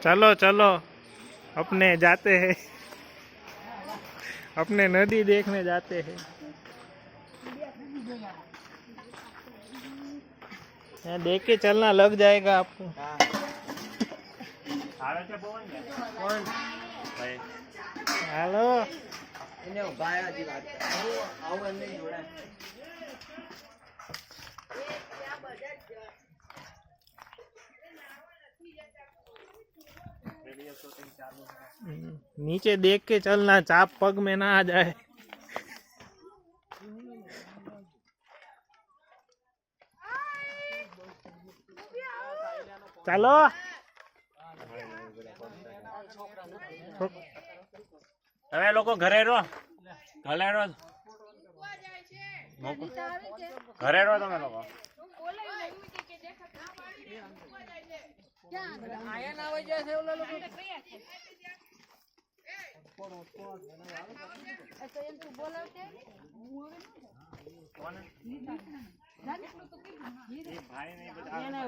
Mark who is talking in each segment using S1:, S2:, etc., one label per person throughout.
S1: चलो चलो अपने जाते हैं, अपने नदी देखने जाते हैं। यहाँ देख के चलना, लग जाएगा आपको। हेलो नीचे देख के चलना, चाप पग में ना आ जाए। चलो
S2: તમે લોકો ઘરે રહો, ઘરે રહો તમે લોકો।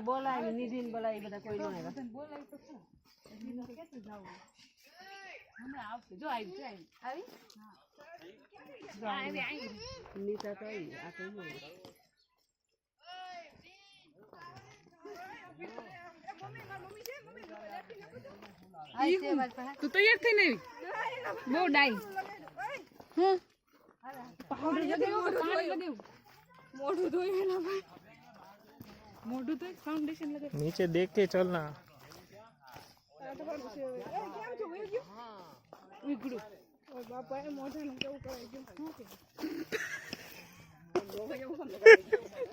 S3: બોલાય નિધિ ને બોલાય બધા કોઈ ન જો આવી નીતા તો આવી આ તું તૈયાર થઈ ને બહુ ડાઈ મોઢું ધોઈ મોઢું તો फाउंडेशन लगे।
S1: नीचे देख के चलना।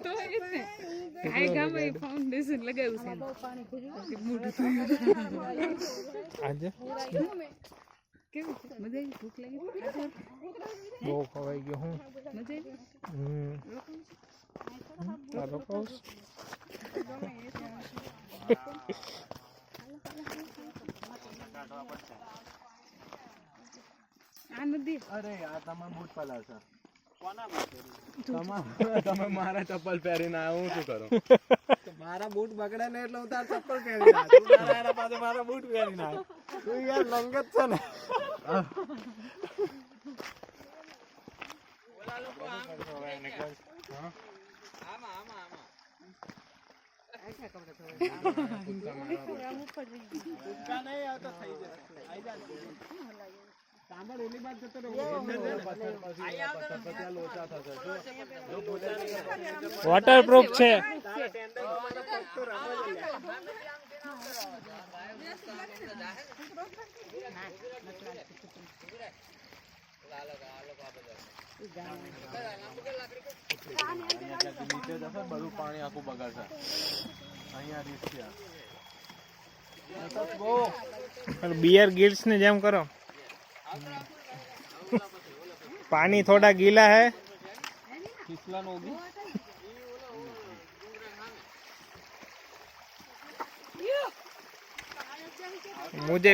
S3: તો इसने काय गाम में फाउंडेशन लगाવ્યું છે મોઢું ધોઈ
S1: આજે
S3: કેવું છે મજા આવી ભૂખ લાગી
S1: બહુ ખવાઈ ગયો હું
S3: મજા
S1: ચાલો પાઉસ
S3: આ નદી
S2: અરે આ તમારા બૂટ પલાશા તમે મારા ચપ્પલ પહેરીને આવ્યો, હું શું કરું? મારા બૂટ બગડે ને એટલે હું તાર ચપ્પલ પહેરીને આવ્યો, તું મારા પાસે મારા બૂટ પહેરીને આવ્યો, તું યાર લંગત છે ને।
S1: वॉटरप्रूफ છે।
S2: બધું પાણી આખું બગાડશે અહીંયા રીત છે।
S1: बियर गिल्स ने जेम करो। पानी थोड़ा गीला है,
S2: फिसलन होगी।
S1: मुझे